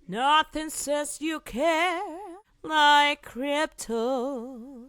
Nothing says you care like crypto.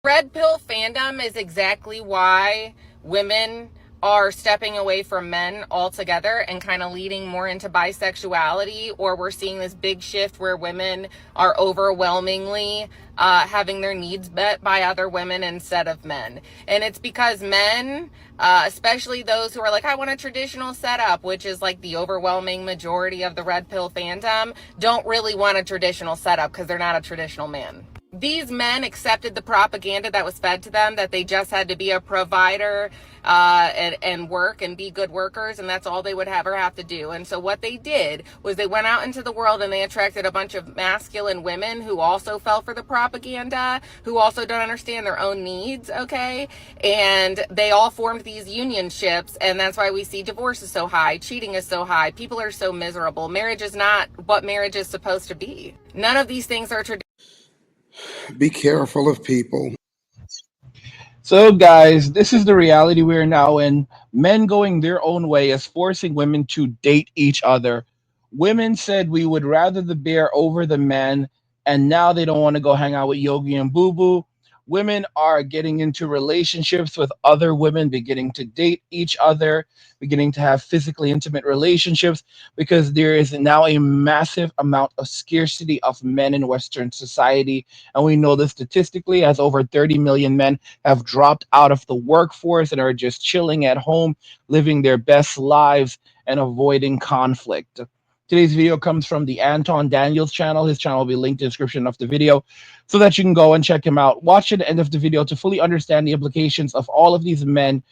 Red pill fandom is exactly why women are stepping away from men altogether and kind of leading more into bisexuality, or we're seeing this big shift where women are overwhelmingly having their needs met by other women instead of men. And it's because men, especially those who are like, I want a traditional setup, which is like the overwhelming majority of the red pill fandom, don't really want a traditional setup because they're not a traditional man. These men accepted the propaganda that was fed to them, that they just had to be a provider and work and be good workers, and that's all they would ever have to do. And so what they did was they went out into the world and they attracted a bunch of masculine women who also fell for the propaganda, who also don't understand their own needs, okay? And they all formed these unionships, and that's why we see divorce is so high, cheating is so high, people are so miserable. Marriage is not what marriage is supposed to be. None of these things are traditional. Be careful of people. So, guys, this is the reality we're now in. Men going their own way is forcing women to date each other. Women said we would rather the bear over the man, and now they don't want to go hang out with Yogi and Boo Boo. Women are getting into relationships with other women, beginning to date each other, beginning to have physically intimate relationships because there is now a massive amount of scarcity of men in Western society. And we know this statistically, as over 30 million men have dropped out of the workforce and are just chilling at home, living their best lives and avoiding conflict. Today's video comes from the Anton Daniels channel. His channel will be linked in the description of the video so that you can go and check him out. Watch at the end of the video to fully understand the implications of all of these men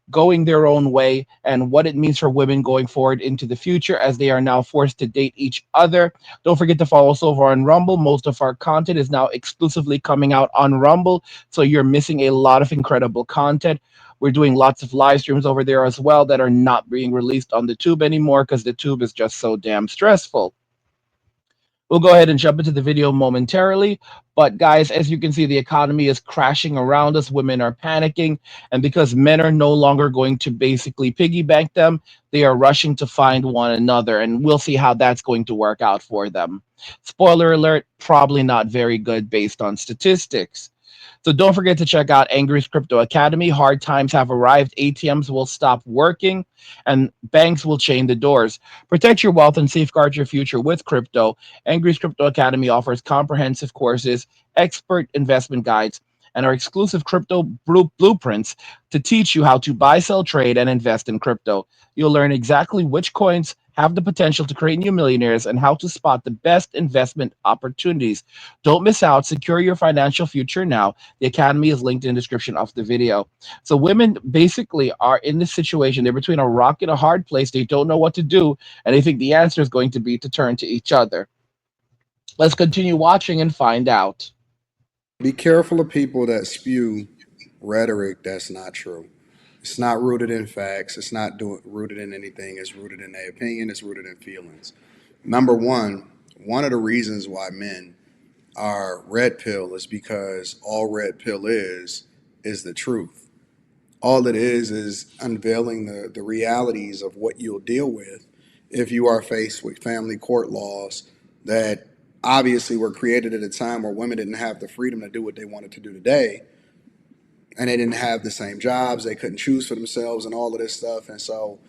going their own way and what it means for women going forward into the future as they are now forced to date each other. Don't forget to follow us over on Rumble. Most of our content is now exclusively coming out on Rumble, so you're missing a lot of incredible content. We're doing lots of live streams over there as well that are not being released on the tube anymore because the tube is just so damn stressful. We'll go ahead and jump into the video momentarily. But guys, as you can see, the economy is crashing around us. Women are panicking. And because men are no longer going to basically piggy bank them, they are rushing to find one another. And we'll see how that's going to work out for them. Spoiler alert, probably not very good based on statistics. So don't forget to check out Angry's Crypto Academy. Hard times have arrived. ATMs will stop working and banks will chain the doors. Protect your wealth and safeguard your future with crypto. Angry's Crypto Academy offers comprehensive courses, expert investment guides, and our exclusive crypto blueprints to teach you how to buy, sell, trade, and invest in crypto. You'll learn exactly which coins have the potential to create new millionaires and how to spot the best investment opportunities. Don't miss out. Secure your financial future now. The academy is linked in the description of the video. So women basically are in this situation. They're between a rock and a hard place. They don't know what to do, and they think the answer is going to be to turn to each other. Let's continue watching and find out. Be careful of people that spew rhetoric that's not true. It's not rooted in facts. It's not rooted in anything. It's rooted in their opinion. It's rooted in feelings. Number one of the reasons why men are red pill is because all red pill is the truth. All it is unveiling the realities of what you'll deal with if you are faced with family court laws that obviously were created at a time where women didn't have the freedom to do what they wanted to do today, and they didn't have the same jobs, they couldn't choose for themselves and all of this stuff. And so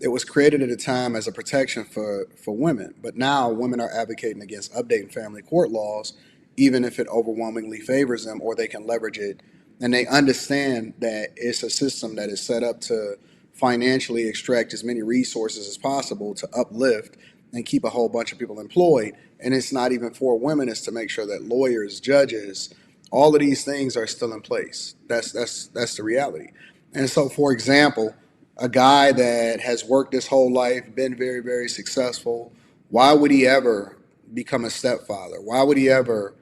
it was created at a time as a protection for women. But now women are advocating against updating family court laws, even if it overwhelmingly favors them, or they can leverage it. And they understand that it's a system that is set up to financially extract as many resources as possible to uplift and keep a whole bunch of people employed. And it's not even for women, it's to make sure that lawyers, judges, all of these things are still in place. That's the reality. And so, for example, a guy that has worked his whole life, been very, very successful, why would he ever become a stepfather? Why would he ever,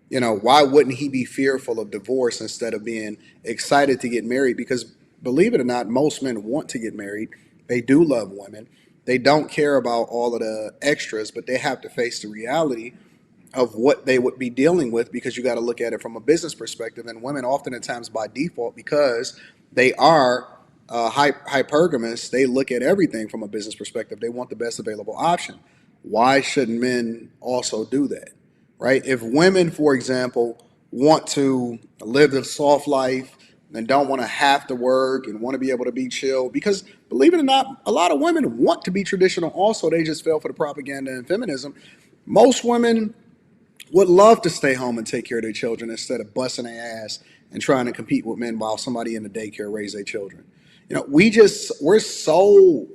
why wouldn't he be fearful of divorce instead of being excited to get married? Because believe it or not, most men want to get married. They do love women. They don't care about all of the extras, but they have to face the reality of what they would be dealing with, because you got to look at it from a business perspective. And women often at times by default, because they are hypergamous, they look at everything from a business perspective. They want the best available option. why shouldn't men also do that? Right? If women, for example, want to live the soft life and don't want to have to work and want to be able to be chill, because believe it or not, a lot of women want to be traditional also. They just fell for the propaganda and feminism. Most women would love to stay home and take care of their children instead of busting their ass and trying to compete with men while somebody in the daycare raise their children. We're so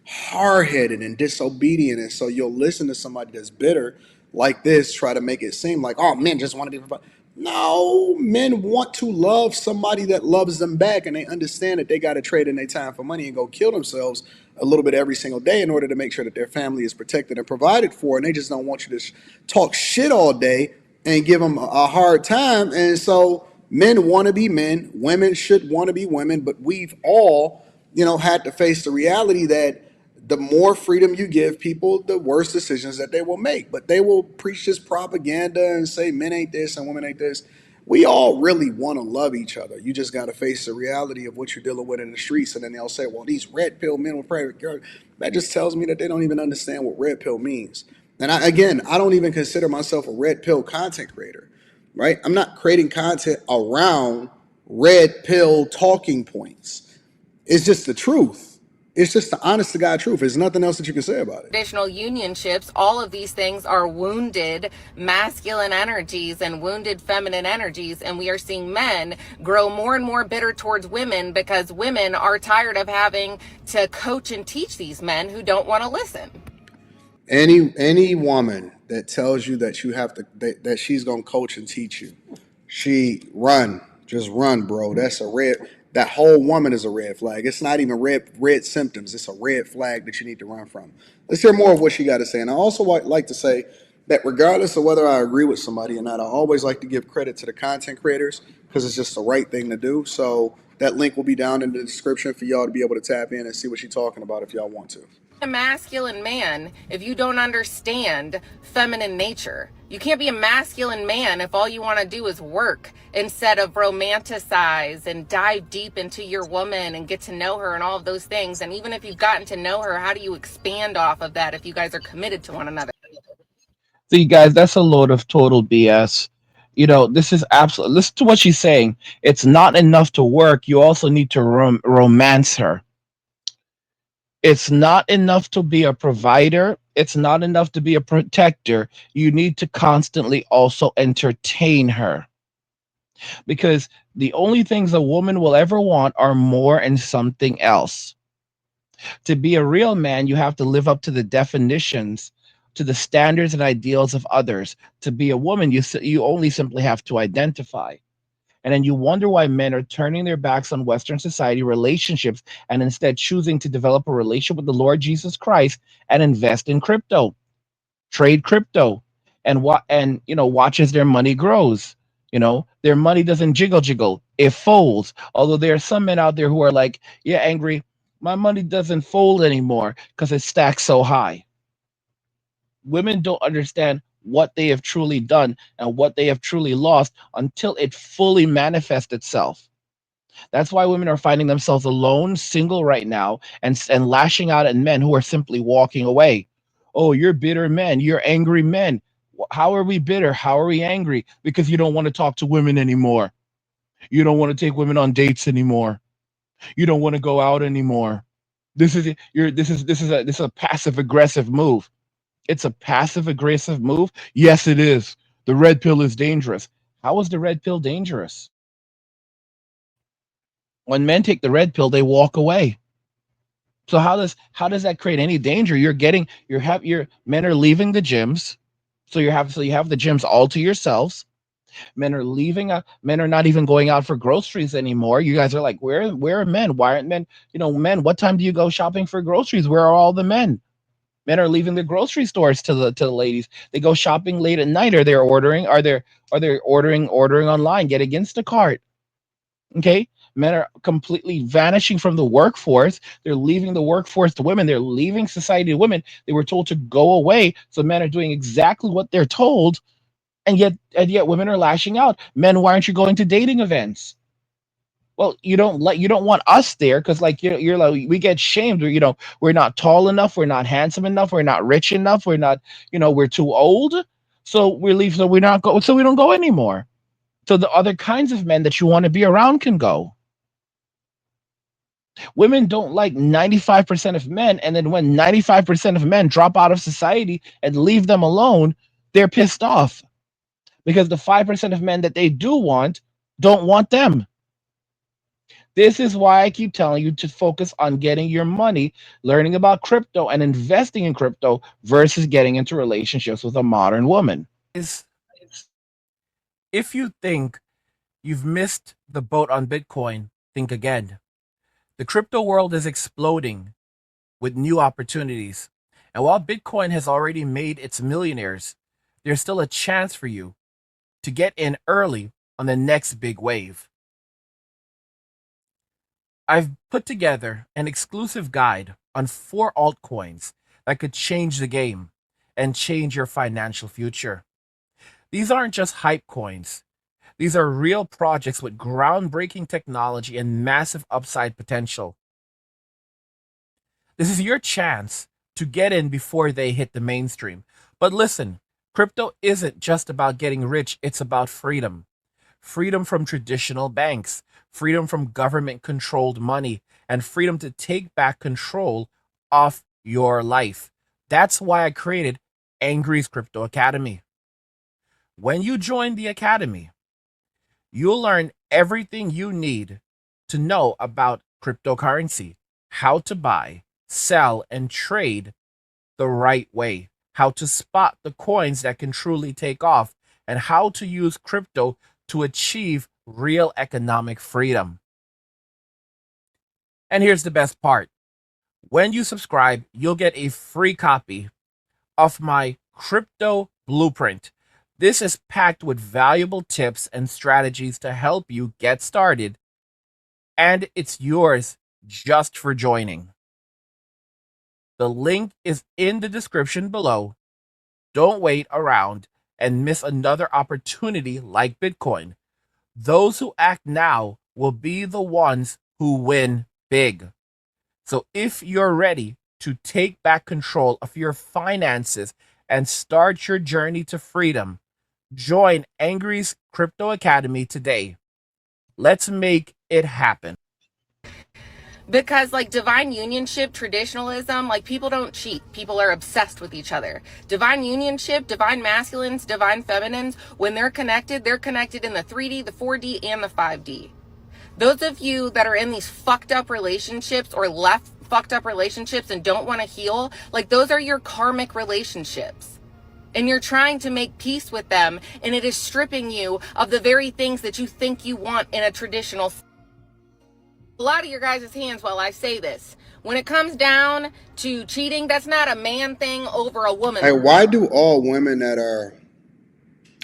hard headed and disobedient. And so you'll listen to somebody that's bitter like this, try to make it seem like, oh, men just want to be. No, men want to love somebody that loves them back, and they understand that they got to trade in their time for money and go kill themselves a little bit every single day in order to make sure that their family is protected and provided for. And they just don't want you to talk shit all day and give them a hard time. And so men want to be men, women should want to be women, but we've all, had to face the reality that the more freedom you give people, the worse decisions that they will make. But they will preach this propaganda and say men ain't this and women ain't this. We all really want to love each other. You just got to face the reality of what you're dealing with in the streets. And then they'll say, well, these red pill men with private girls. That just tells me that they don't even understand what red pill means. And I don't even consider myself a red pill content creator, right? I'm not creating content around red pill talking points. It's just the truth. It's just the honest to God truth. There's nothing else that you can say about it. Traditional unionships, all of these things are wounded masculine energies and wounded feminine energies. And we are seeing men grow more and more bitter towards women because women are tired of having to coach and teach these men who don't want to listen. Any woman that tells you that you have to that she's gonna coach and teach you, just run, bro. That's a red. That whole woman is a red flag. It's not even red symptoms. It's a red flag that you need to run from. Let's hear more of what she got to say. And I also like to say that regardless of whether I agree with somebody or not, I always like to give credit to the content creators because it's just the right thing to do. So that link will be down in the description for y'all to be able to tap in and see what she's talking about if y'all want to. A masculine man if you don't understand feminine nature. You can't be a masculine man if all you want to do is work instead of romanticize and dive deep into your woman and get to know her and all of those things. And even if you've gotten to know her, how do you expand off of that if you guys are committed to one another? See, guys, that's a load of total BS. This is absolute. Listen to what she's saying. It's not enough to work. You also need to romance her. It's not enough to be a provider. It's not enough to be a protector. You need to constantly also entertain her. Because the only things a woman will ever want are more and something else. To be a real man, you have to live up to the definitions, to the standards and ideals of others. To be a woman, you only simply have to identify. And then you wonder why men are turning their backs on Western society relationships and instead choosing to develop a relationship with the Lord Jesus Christ and invest in crypto, trade crypto, and watch as their money grows. Their money doesn't jiggle, it folds. Although there are some men out there who are like, yeah, angry, my money doesn't fold anymore because it stacks so high. Women don't understand what they have truly done and what they have truly lost until it fully manifests itself. That's why women are finding themselves alone, single right now, and lashing out at men who are simply walking away. Oh, you're bitter men. You're angry men. How are we bitter? How are we angry? Because you don't want to talk to women anymore. You don't want to take women on dates anymore. You don't want to go out anymore. This is a passive aggressive move. It's a passive aggressive move. Yes, it is. The red pill is dangerous. How is the red pill dangerous? When men take the red pill, they walk away. So how does that create any danger? Your men are leaving the gyms. So you have the gyms all to yourselves. Men are leaving. Men are not even going out for groceries anymore. You guys are like, where are men? Why aren't men? Men. What time do you go shopping for groceries? Where are all the men? Men are leaving the grocery stores to the ladies. They go shopping late at night. Or they're ordering. Are they ordering online? Get against the cart. Okay. Men are completely vanishing from the workforce. They're leaving the workforce to women. They're leaving society to women. They were told to go away. So men are doing exactly what they're told, and yet women are lashing out. Men, why aren't you going to dating events? Well, you don't want us there because like you're like we get shamed. We're not tall enough, we're not handsome enough, we're not rich enough, we're not we're too old, so we leave. So we're not go. So we don't go anymore. So the other kinds of men that you want to be around can go. Women don't like 95% of men, and then when 95% of men drop out of society and leave them alone, they're pissed off because the 5% of men that they do want don't want them. This is why I keep telling you to focus on getting your money, learning about crypto and investing in crypto versus getting into relationships with a modern woman. Is if you think you've missed the boat on Bitcoin, think again. The crypto world is exploding with new opportunities. And while Bitcoin has already made its millionaires, there's still a chance for you to get in early on the next big wave. I've put together an exclusive guide on 4 altcoins that could change the game and change your financial future. These aren't just hype coins. These are real projects with groundbreaking technology and massive upside potential. This is your chance to get in before they hit the mainstream. But listen, crypto isn't just about getting rich, it's about freedom. Freedom from traditional banks, freedom from government controlled money, and freedom to take back control of your life. That's why I created Angry's Crypto Academy. When you join the academy, you'll learn everything you need to know about cryptocurrency, how to buy, sell, and trade the right way, how to spot the coins that can truly take off, and how to use crypto to achieve real economic freedom. And here's the best part. When you subscribe, you'll get a free copy of my crypto blueprint. This is packed with valuable tips and strategies to help you get started, and it's yours just for joining. The link is in the description below. Don't wait around and miss another opportunity like Bitcoin. Those who act now will be the ones who win big. So if you're ready to take back control of your finances and start your journey to freedom, join Angry's Crypto Academy today. Let's make it happen. Because like divine unionship, traditionalism, like people don't cheat. People are obsessed with each other. Divine unionship, divine masculines, divine feminines, when they're connected in the 3D, the 4D, and the 5D. Those of you that are in these fucked up relationships or left fucked up relationships and don't want to heal, like those are your karmic relationships. And you're trying to make peace with them, and it is stripping you of the very things that you think you want in a traditional. A lot of your guys' hands while I say this. When it comes down to cheating, that's not a man thing over a woman. Hey, why do all women that are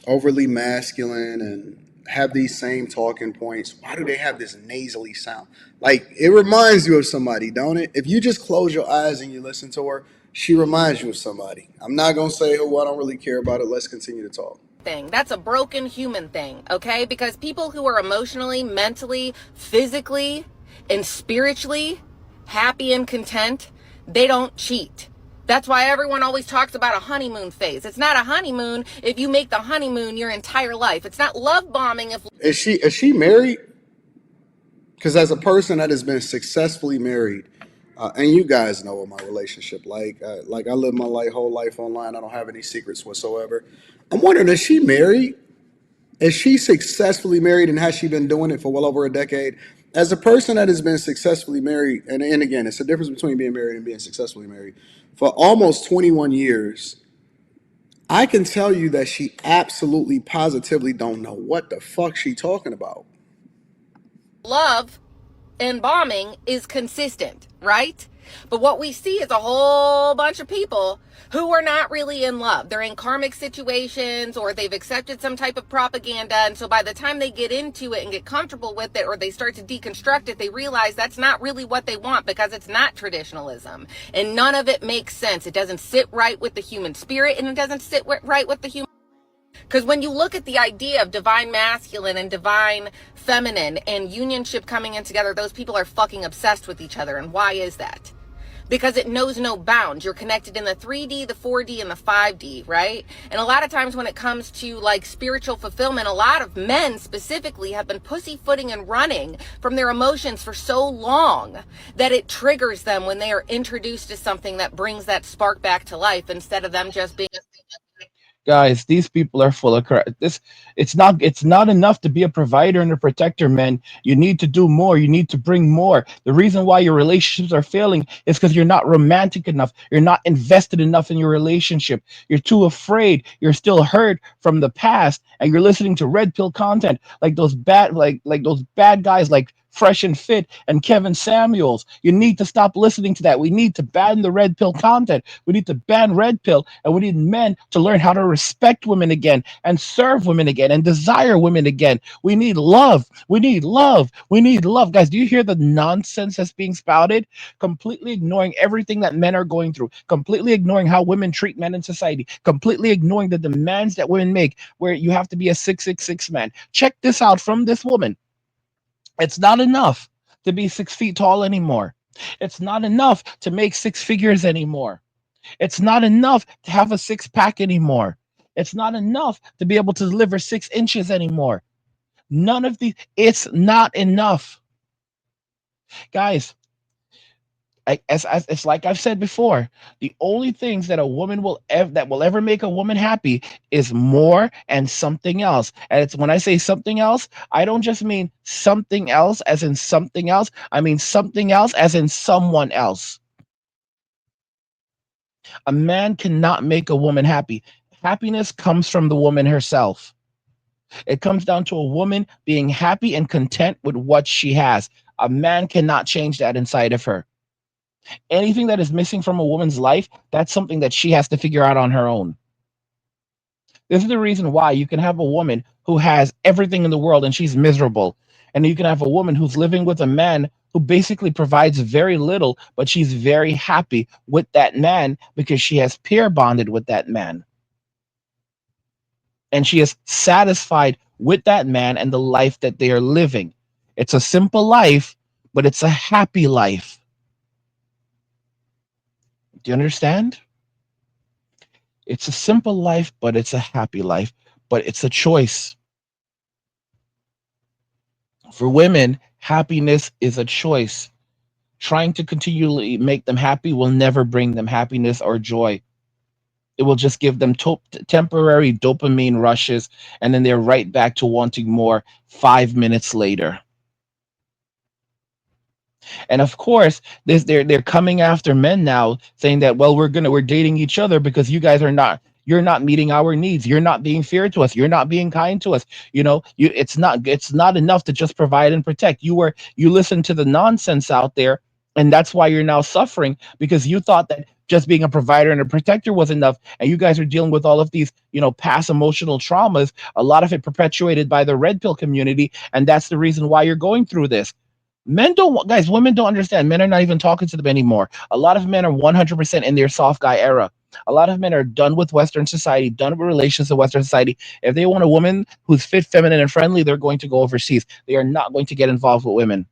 overly masculine and have these same talking points, why do they have this nasally sound? Like, it reminds you of somebody, don't it? If you just close your eyes and you listen to her, she reminds you of somebody. I'm not going to say who, I don't really care about it. Let's continue to talk. That's a broken human thing, okay? Because people who are emotionally, mentally, physically, and spiritually happy and content, they don't cheat. That's why everyone always talks about a honeymoon phase. It's not a honeymoon if you make the honeymoon your entire life. It's not love bombing if... Is she married? Because as a person that has been successfully married, and you guys know what my relationship like I live my whole life online. I don't have any secrets whatsoever. I'm wondering, is she married? Is she successfully married, and has she been doing it for well over a decade? As a person that has been successfully married, and again, it's a difference between being married and being successfully married, for almost 21 years, I can tell you that she absolutely positively don't know what the fuck she talking about. Love and bombing is consistent, right? But what we see is a whole bunch of people who are not really in love. They're in karmic situations, or they've accepted some type of propaganda. And so by the time they get into it and get comfortable with it, or they start to deconstruct it, they realize that's not really what they want, because it's not traditionalism. And none of it makes sense. It doesn't sit right with the human spirit, and it doesn't sit right with the human. Because when you look at the idea of divine masculine and divine feminine and unionship coming in together, those people are fucking obsessed with each other. And why is that? Because it knows no bounds. You're connected in the 3D, the 4D, and the 5D, right? And a lot of times when it comes to like spiritual fulfillment, a lot of men specifically have been pussyfooting and running from their emotions for so long that it triggers them when they are introduced to something that brings that spark back to life, instead of them just being Guys, these people are full of crap. This it's not enough to be a provider and a protector, man. You need to do more. You need to bring more. The reason why your relationships are failing is because you're not romantic enough. You're not invested enough in your relationship. You're too afraid. You're still hurt from the past, and you're listening to red pill content like those bad guys like Fresh and Fit and Kevin Samuels. You need to stop listening to that. We need to ban the red pill content. We need to ban red pill, and we need men to learn how to respect women again and serve women again and desire women again. We need love. We need love. We need love. Guys, do you hear the nonsense that's being spouted? Completely ignoring everything that men are going through, completely ignoring how women treat men in society, completely ignoring the demands that women make, where you have to be a 666 man. Check this out from this woman. It's not enough to be 6 feet tall anymore. It's not enough to make six figures anymore. It's not enough to have a six pack anymore. It's not enough to be able to deliver 6 inches anymore. None of these, it's not enough. Guys, as it's like I've said before, the only things that a woman will ever make a woman happy is more and something else. And it's when I say something else, I don't just mean something else as in something else. I mean something else as in someone else. A man cannot make a woman happy. Happiness comes from the woman herself. It comes down to a woman being happy and content with what she has. A man cannot change that inside of her. Anything that is missing from a woman's life, that's something that she has to figure out on her own. This is the reason why you can have a woman who has everything in the world and she's miserable. And you can have a woman who's living with a man who basically provides very little, but she's very happy with that man because she has peer bonded with that man. And she is satisfied with that man and the life that they are living. It's a simple life, but it's a happy life. Do you understand? It's a simple life, but it's a happy life, but it's a choice. For women, happiness is a choice. Trying to continually make them happy will never bring them happiness or joy. It will just give them temporary dopamine rushes, and then they're right back to wanting more 5 minutes later. And of course, they're coming after men now, saying that, well, we're dating each other because you're not meeting our needs. You're not being fair to us. You're not being kind to us. It's not enough to just provide and protect. You listen to the nonsense out there, and that's why you're now suffering, because you thought that just being a provider and a protector was enough, and you guys are dealing with all of these, past emotional traumas, a lot of it perpetuated by the red pill community, and that's the reason why you're going through this. Women don't understand. Men are not even talking to them anymore. A lot of men are 100% in their soft guy era. A lot of men are done with Western society, done with relations to Western society. If they want a woman who's fit, feminine, and friendly, they're going to go overseas. They are not going to get involved with women.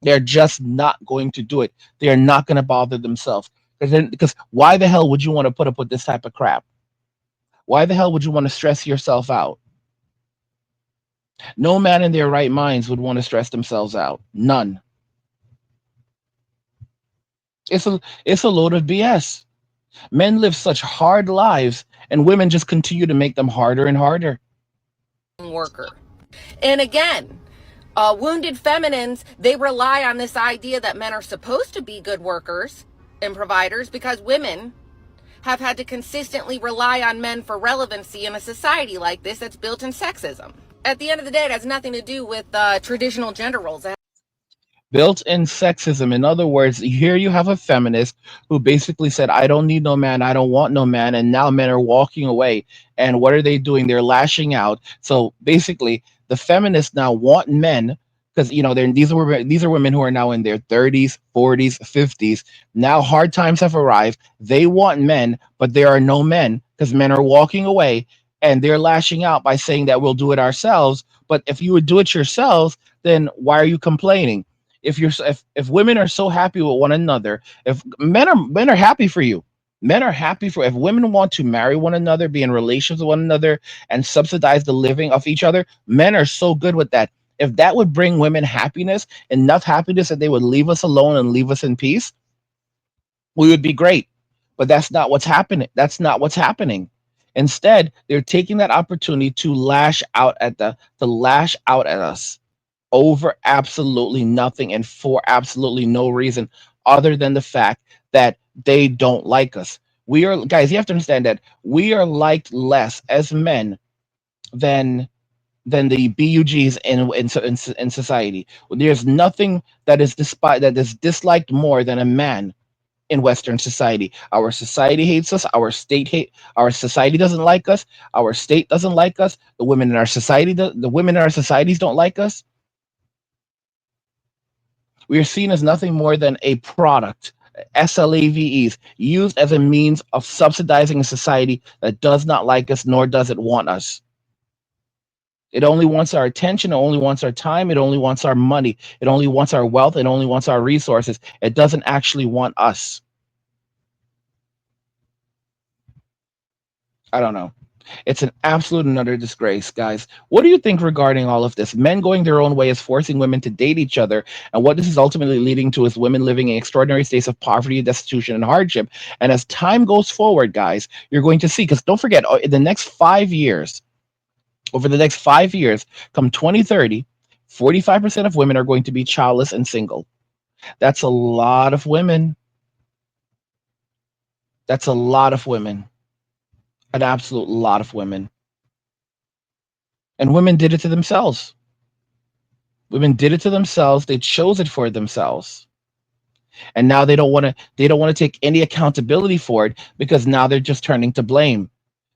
They're just not going to do it. They are not going to bother themselves. Because why the hell would you want to put up with this type of crap? Why the hell would you want to stress yourself out? No man in their right minds would want to stress themselves out. None. It's a load of BS. Men live such hard lives, and women just continue to make them harder and harder. worker. And again, wounded feminines, they rely on this idea that men are supposed to be good workers and providers because women have had to consistently rely on men for relevancy in a society like this that's built in sexism. At the end of the day, it has nothing to do with traditional gender roles. Built-in sexism. In other words, here you have a feminist who basically said, I don't need no man, I don't want no man, and now men are walking away. And what are they doing? They're lashing out. So basically, the feminists now want men because these are women who are now in their 30s, 40s, 50s. Now hard times have arrived. They want men, but there are no men because men are walking away. and they're lashing out by saying that we'll do it ourselves. But if you would do it yourselves, then why are you complaining? If women are so happy with one another, if men are happy for you, men are happy for if women want to marry one another, be in relations with one another, and subsidize the living of each other, men are so good with that. If that would bring women happiness, enough happiness that they would leave us alone and leave us in peace, we would be great. But that's not what's happening. That's not what's happening. Instead, they're taking that opportunity to lash out at us over absolutely nothing and for absolutely no reason other than the fact that they don't like us. We are guys, you have to understand that we are liked less as men than the BUGs in society. There's nothing that is disliked more than a man in Western society. Our society hates us. Our society doesn't like us. Our state doesn't like us. The women in our societies don't like us. We are seen as nothing more than a product, SLAVEs, used as a means of subsidizing a society that does not like us nor does it want us. It only wants our attention. It only wants our time. It only wants our money. It only wants our wealth. It only wants our resources. It doesn't actually want us. I don't know. It's an absolute and utter disgrace, guys. What do you think regarding all of this? Men going their own way is forcing women to date each other, and what this is ultimately leading to is women living in extraordinary states of poverty, destitution, and hardship. And as time goes forward, guys, you're going to see, because don't forget, in the next 5 years, over the next 5 years, come 2030, 45% of women are going to be childless and single. That's a lot of women. That's a lot of women. An absolute lot of women. And women did it to themselves. Women did it to themselves. They chose it for themselves. And now they don't want to take any accountability for it, because now they're just turning to blame.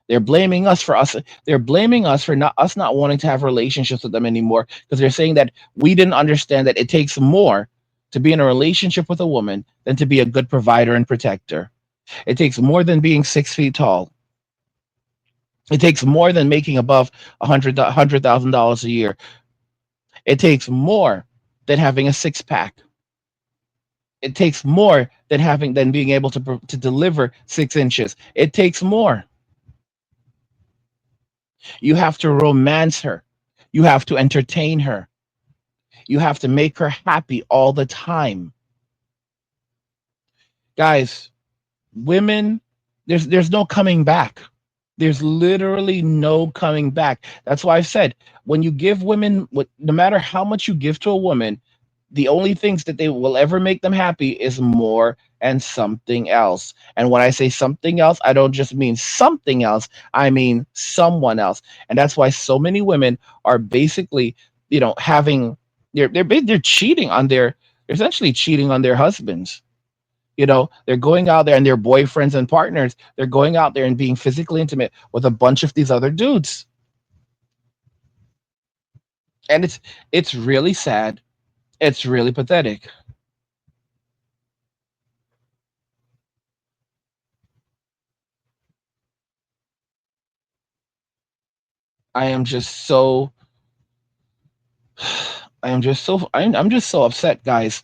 They're blaming us for us. They're blaming us for not wanting to have relationships with them anymore, because they're saying that we didn't understand that it takes more to be in a relationship with a woman than to be a good provider and protector. It takes more than being 6 feet tall. It takes more than making above $100,000 a year. It takes more than having a six pack. It takes more than being able to deliver 6 inches. It takes more. You have to romance her. You have to entertain her. You have to make her happy all the time. Guys, women, there's no coming back. There's literally no coming back. That's why I've said, when you give women, no matter how much you give to a woman, the only things that they will ever make them happy is more and something else. And when I say something else, I don't just mean something else, I mean someone else. And that's why so many women are basically, having they're cheating on they're essentially cheating on their husbands. They're going out there, and their boyfriends and partners, they're going out there and being physically intimate with a bunch of these other dudes. And it's really sad. It's really pathetic. I am just so I'm just so upset, guys.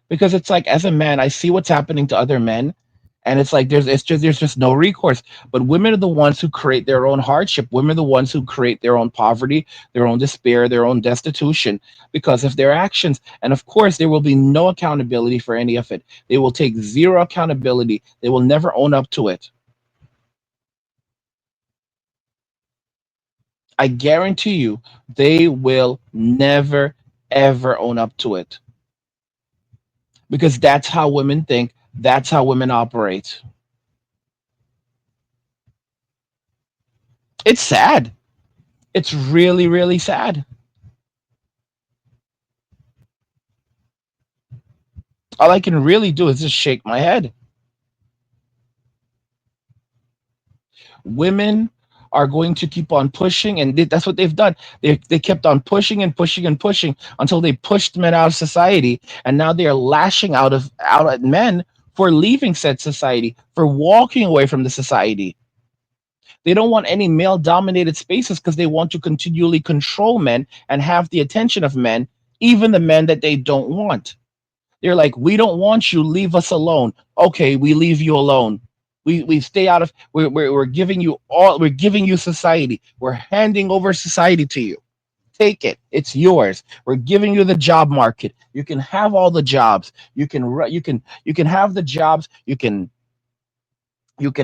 Because it's like, as a man, I see what's happening to other men, and it's like there's just no recourse. But women are the ones who create their own hardship. Women are the ones who create their own poverty, their own despair, their own destitution, because of their actions. And of course, there will be no accountability for any of it. They will take zero accountability. They will never own up to it. I guarantee you, they will never ever own up to it, because that's how women think. That's how women operate. It's sad. It's really, really sad. All I can really do is just shake my head. Women are going to keep on pushing, and that's what they've done. They kept on pushing and pushing and pushing until they pushed men out of society, and now they are lashing out at men for leaving said society, for walking away from the society. They don't want any male dominated spaces because they want to continually control men and have the attention of men, even the men that they don't want. They're like, we don't want you, leave us alone. Okay, we leave you alone. We stay out of, we're giving you all, we're giving you society. We're handing over society to you. Take it. It's yours. We're giving you the job market. You can have all the jobs. You can have the jobs. You can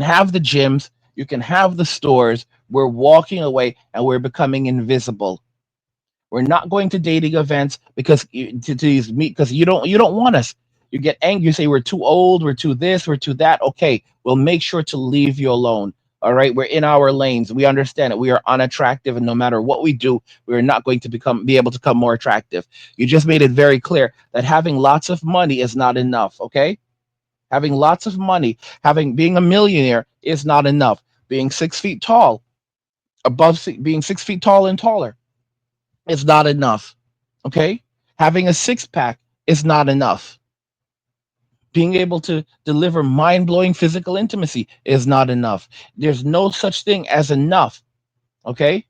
have the gyms. You can have the stores. We're walking away and we're becoming invisible. We're not going to dating events because to these meet because you don't want us. You get angry. You say we're too old. We're too this. We're too that. Okay, we'll make sure to leave you alone. All right, we're in our lanes. We understand it. We are unattractive, and no matter what we do, we are not going to be able to become more attractive. You just made it very clear that having lots of money is not enough. Okay, having lots of money, having being a millionaire is not enough. Being 6 feet tall, being 6 feet tall and taller is not enough. Okay? Having a six pack is not enough. Being able to deliver mind blowing physical intimacy is not enough. There's no such thing as enough. Okay?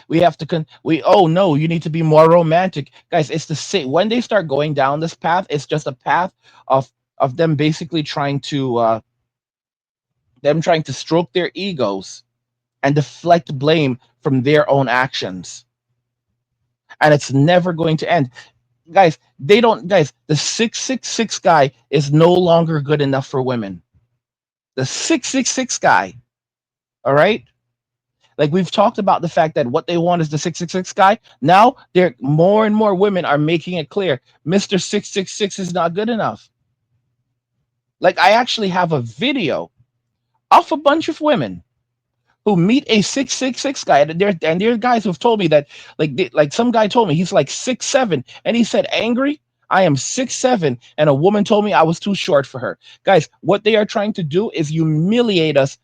We have to oh no, you need to be more romantic. Guys, it's the same when they start going down this path, it's just a path of them basically trying to stroke their egos and deflect blame from their own actions. And it's never going to end. Guys, the 666 guy is no longer good enough for women. The 666 guy, all right? Like we've talked about the fact that what they want is the 666 guy. Now, there more and more women are making it clear Mr. 666 is not good enough. Like I actually have a video of a bunch of women who meet a 666 guy, and there are guys who've told me that like some guy told me he's like 6'7", and he said, angry, I am 6'7", and a woman told me I was too short for her. Guys, what they are trying to do is humiliate us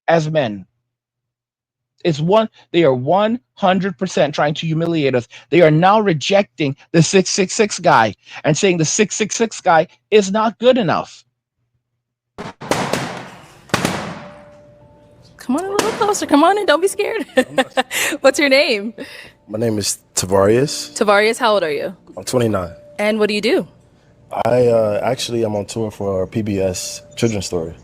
as men. They are 100% trying to humiliate us. They are now rejecting the 666 guy and saying the 666 guy is not good enough. Come on a little closer. Come on in. Don't be scared. What's your name? My name is Tavarius. Tavarius, how old are you? I'm 29. And what do you do? I'm on tour for PBS Children's Story.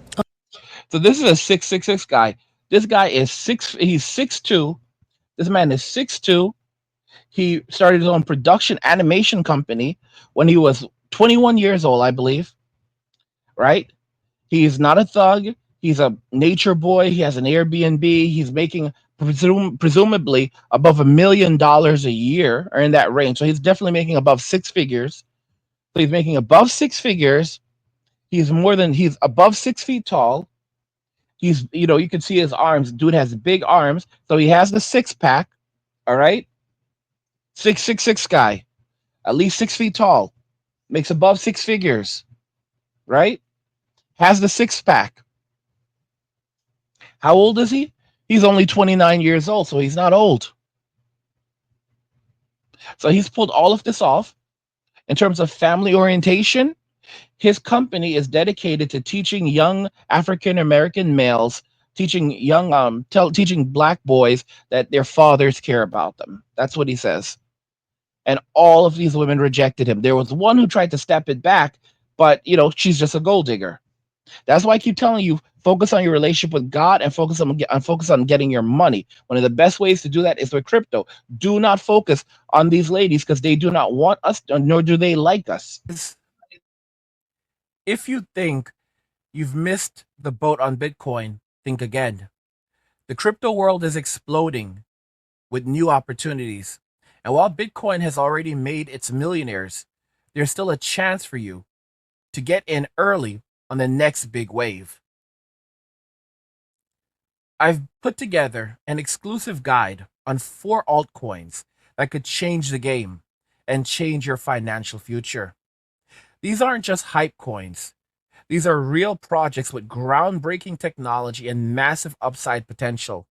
So this is a 666 guy. This guy is he's 6'2". This man is 6'2". He started his own production animation company when he was 21 years old, I believe. Right? He's not a thug. He's a nature boy. He has an Airbnb. He's making presumably above $1 million a year, or in that range. So he's definitely making above six figures. So he's making above six figures. He's above 6 feet tall. He's, you can see his arms. Dude has big arms. So he has the six pack. All right. 666 guy, at least 6 feet tall, makes above six figures. Right. Has the six pack. How old is he? He's only 29 years old, so he's not old. So he's pulled all of this off. In terms of family orientation, his company is dedicated to teaching young African American males, teaching Black boys that their fathers care about them. That's what he says. And all of these women rejected him. There was one who tried to step it back, but she's just a gold digger. That's why I keep telling you, focus on your relationship with God and focus on getting your money. One of the best ways to do that is with crypto. Do not focus on these ladies because they do not want us, nor do they like us. If you think you've missed the boat on Bitcoin, think again. The crypto world is exploding with new opportunities. And while Bitcoin has already made its millionaires, there's still a chance for you to get in early on the next big wave. I've put together an exclusive guide on 4 altcoins that could change the game and change your financial future. These aren't just hype coins. These are real projects with groundbreaking technology and massive upside potential.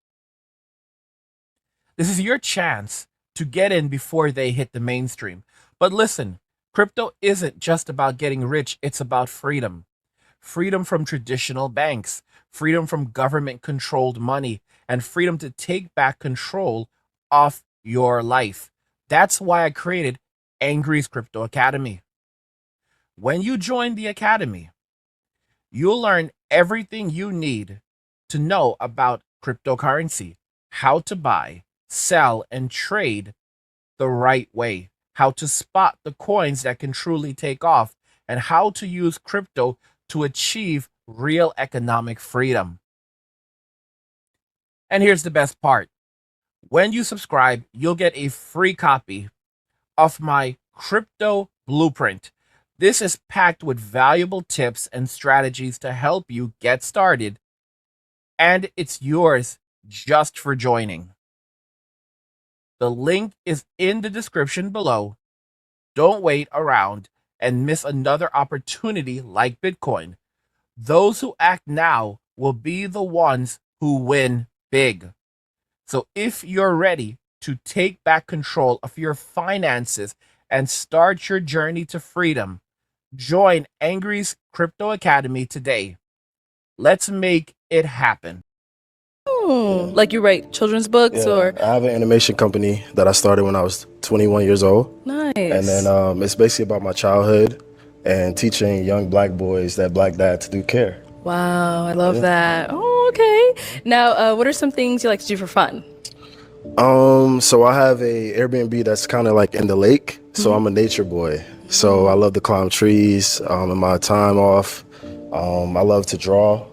This is your chance to get in before they hit the mainstream. But listen, crypto isn't just about getting rich, it's about freedom. freedom from traditional banks, freedom from government controlled money, and freedom to take back control of your life. That's why I created Angry's Crypto Academy. When you join the academy, you'll learn everything you need to know about cryptocurrency, how to buy, sell, and trade the right way, how to spot the coins that can truly take off, and how to use crypto to achieve real economic freedom. And here's the best part. When you subscribe, you'll get a free copy of my crypto blueprint. This is packed with valuable tips and strategies to help you get started, and it's yours just for joining. The link is in the description below. Don't wait around and miss another opportunity like Bitcoin. Those who act now will be the ones who win big. So if you're ready to take back control of your finances and start your journey to freedom, join Angry's Crypto Academy today. Let's make it happen. Oh, like you write children's books Yeah, or I have an animation company that I started when I was 21 years old. nice. And then it's basically about my childhood and teaching young black boys that black dads do care. Wow, I love that. Oh, okay. Now, what are some things you like to do for fun? So I have a Airbnb that's kind of like in the lake. So I'm a nature boy. So I love to climb trees in my time off. I love to draw.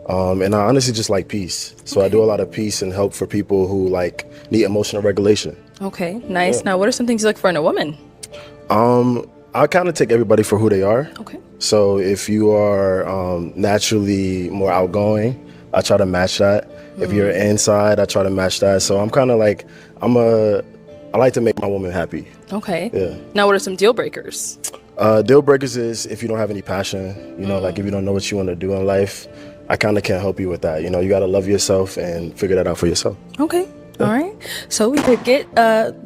And I honestly just like peace. So I do a lot of peace and help for people who like need emotional regulation. Okay, nice. Now, what are some things you look for in a woman? I kind of take everybody for who they are. Okay. So if you are naturally more outgoing, I try to match that. If you're inside, I try to match that. So I'm kind of like, I like to make my woman happy. Okay. Yeah. Now, what are some deal breakers? Deal breakers is if you don't have any passion, like if you don't know what you want to do in life, I kind of can't help you with that. You got to love yourself and figure that out for yourself. Okay. All right. So we could get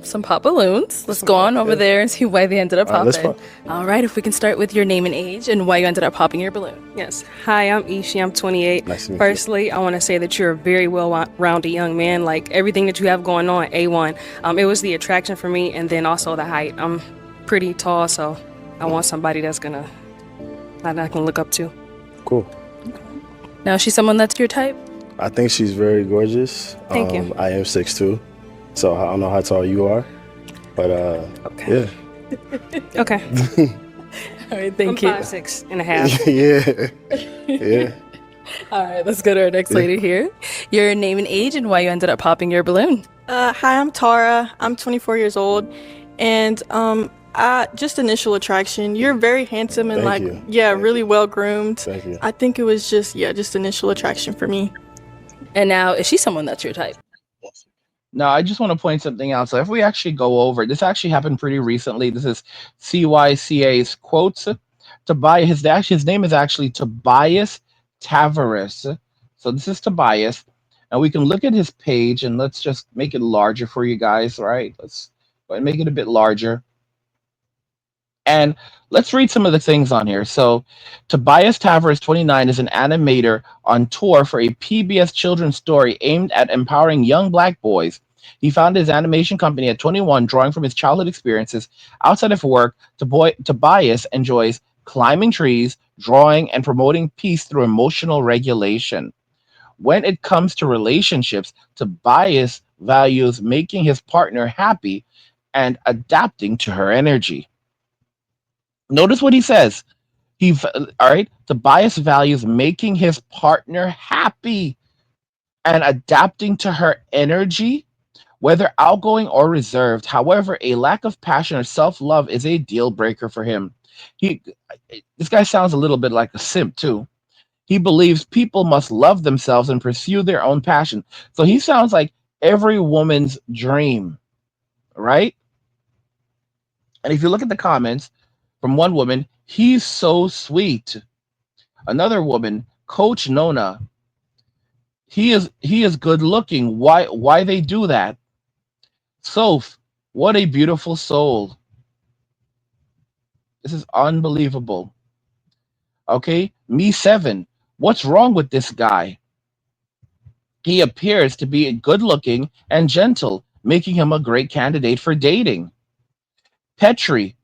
some pop balloons. Let's go on over there and see why they ended up popping. Let's pop. All right. If we can start with your name and age and why you ended up popping your balloon. Yes. Hi, I'm Ishi. I'm 28. Nice to meet you. Firstly, I want to say that you're a very well-rounded young man. Like everything that you have going on, A1. It was the attraction for me, and then also the height. I'm pretty tall, so I want somebody that I can look up to. Cool. Now, is she someone that's your type? I think she's very gorgeous. Thank you. I am 6'2", so I don't know how tall you are, but Okay. yeah. Okay. All right. I'm Thank you. 5'6.5". Yeah. All right. Let's go to our next lady here. Your name and age and why you ended up popping your balloon. Hi, I'm Tara. I'm 24 years old, and just initial attraction. You're very handsome and Thank you. really well groomed. Thank you. I think it was just initial attraction for me. And now, is she someone that's your type? Now, I just want to point something out. So if we actually go over, this actually happened pretty recently. This is CYCA's quotes. Tobias, his name is actually Tobias Tavares. So this is Tobias. And we can look at his page and let's just make it larger for you guys, right? Let's go ahead and make it a bit larger. And let's read some of the things on here. So Tobias Tavares, 29, is an animator on tour for a PBS children's story aimed at empowering young black boys. He founded his animation company at 21, drawing from his childhood experiences. Outside of work, Tobias enjoys climbing trees, drawing, and promoting peace through emotional regulation. When it comes to relationships, Tobias values making his partner happy and adapting to her energy. Notice what he says. All right. Tobias values making his partner happy and adapting to her energy, whether outgoing or reserved. However, a lack of passion or self-love is a deal breaker for him. This guy sounds a little bit like a simp too. He believes people must love themselves and pursue their own passion. So he sounds like every woman's dream, right? And if you look at the comments from one woman, he's so sweet. Another woman, Coach Nona, he is good looking. Why they do that? Soph, what a beautiful soul. This is unbelievable. Okay, me 7. What's wrong with this guy? He appears to be good looking and gentle, making him a great candidate for dating. Petri,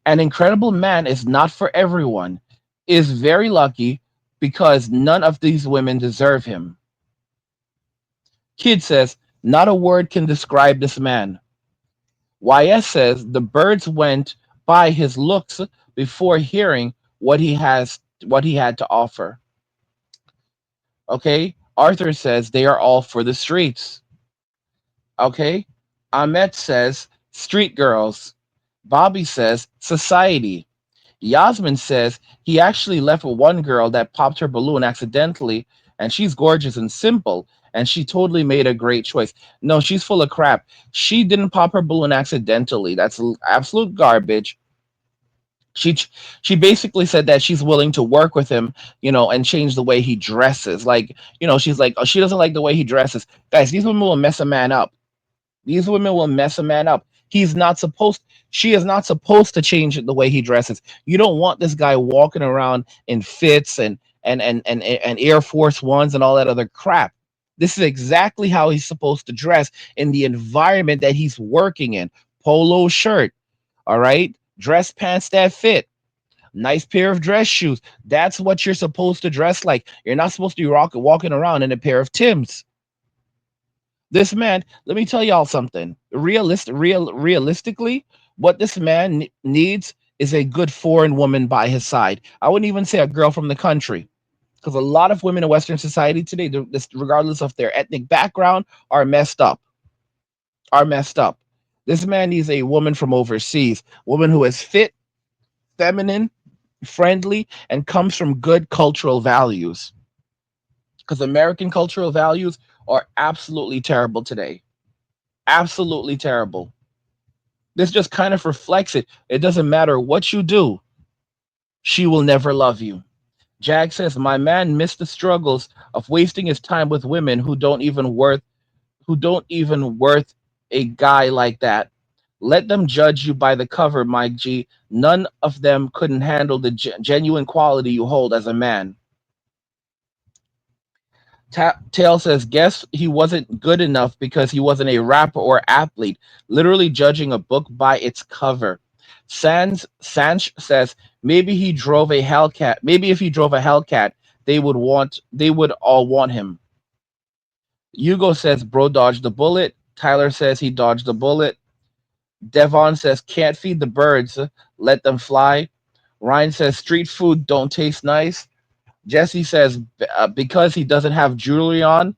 an incredible man is not for everyone, is very lucky because none of these women deserve him. Kid says, not a word can describe this man. YS says the birds went by his looks before hearing what he had to offer. Okay? Arthur says they are all for the streets. Okay? Ahmet says street girls. Bobby says society. Yasmin says he actually left with one girl that popped her balloon accidentally, and she's gorgeous and simple, and she totally made a great choice. No, she's full of crap. She didn't pop her balloon accidentally. That's absolute garbage. She she basically said that she's willing to work with him, and change the way he dresses. Like, she's like, oh, she doesn't like the way he dresses. Guys, these women will mess a man up. These women will mess a man up. He's not supposed She is not supposed to change the way he dresses. You don't want this guy walking around in fits and Air Force Ones and all that other crap. This is exactly how he's supposed to dress in the environment that he's working in. Polo shirt, all right? Dress pants that fit. Nice pair of dress shoes. That's what you're supposed to dress like. You're not supposed to be walking around in a pair of Tims. This man, let me tell y'all something. Realistically, what this man needs is a good foreign woman by his side. I wouldn't even say a girl from the country, because a lot of women in Western society today, regardless of their ethnic background, are messed up. Are messed up. This man needs a woman from overseas, woman who is fit, feminine, friendly, and comes from good cultural values. Because American cultural values are absolutely terrible today. Absolutely terrible. This just kind of reflects it. It doesn't matter what you do, she will never love you. Jag says, my man missed the struggles of wasting his time with women who don't even worth a guy like that. Let them judge you by the cover, Mike G. None of them couldn't handle the genuine quality you hold as a man. Tail says, guess he wasn't good enough because he wasn't a rapper or athlete, literally judging a book by its cover. Sanch says, maybe he drove a Hellcat. Maybe if he drove a Hellcat, they would all want him. Hugo says, bro dodged the bullet. Tyler says he dodged the bullet. Devon says, can't feed the birds, let them fly. Ryan says, street food don't taste nice. Jesse says, because he doesn't have jewelry on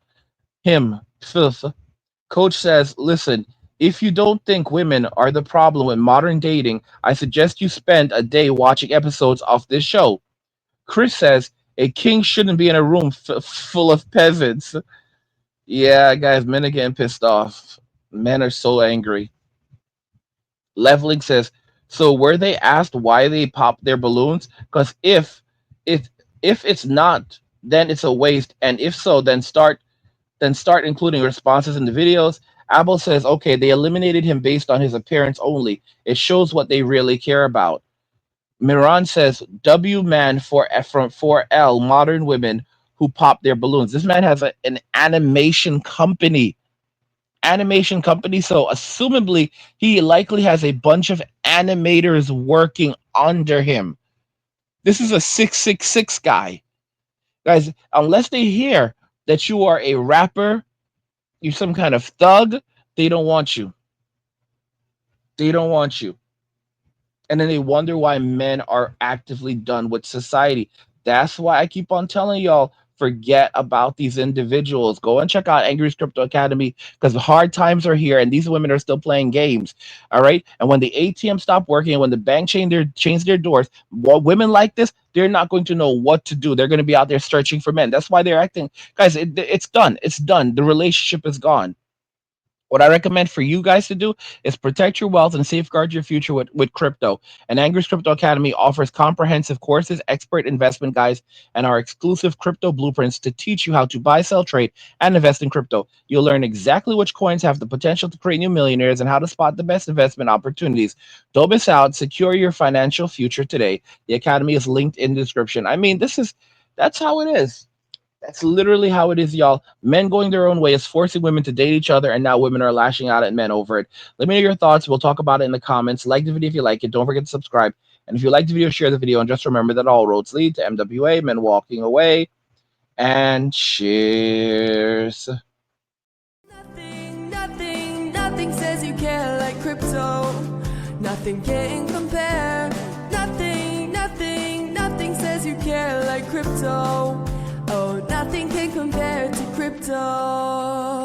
him, filth. Coach says, listen, if you don't think women are the problem with modern dating, I suggest you spend a day watching episodes of this show. Chris says, a king shouldn't be in a room full of peasants. Yeah, guys, men are getting pissed off. Men are so angry. Leveling says, so were they asked why they popped their balloons? Because if if it's not, then it's a waste. And if so, then start including responses in the videos. Abel says, okay, they eliminated him based on his appearance only. It shows what they really care about. Miran says, W man from 4L, modern women who pop their balloons. This man has an animation company. Animation company. So assumably he likely has a bunch of animators working under him. This is a 666 guy. Guys, unless they hear that you are a rapper, you're some kind of thug, they don't want you. They don't want you. And then they wonder why men are actively done with society. That's why I keep on telling y'all, forget about these individuals. Go and check out Angry's Crypto Academy, because hard times are here and these women are still playing games. All right. And when the ATM stop working and when the bank change their doors, women like this, they're not going to know what to do. They're going to be out there searching for men. That's why they're acting. Guys, it's done. It's done. The relationship is gone. What I recommend for you guys to do is protect your wealth and safeguard your future with crypto. And Angry's Crypto Academy offers comprehensive courses, expert investment guides, and our exclusive crypto blueprints to teach you how to buy, sell, trade, and invest in crypto. You'll learn exactly which coins have the potential to create new millionaires and how to spot the best investment opportunities. Don't miss out. Secure your financial future today. The Academy is linked in the description. I mean, that's how it is. That's literally how it is, y'all. Men going their own way is forcing women to date each other, and now women are lashing out at men over it. Let me know your thoughts. We'll talk about it in the comments. Like the video if you like it. Don't forget to subscribe. And if you like the video, share the video. And just remember that all roads lead to MWA, men walking away. And cheers. Nothing says you care like crypto. Nothing can compare. Nothing says you care like crypto. Oh, nothing can compare to crypto.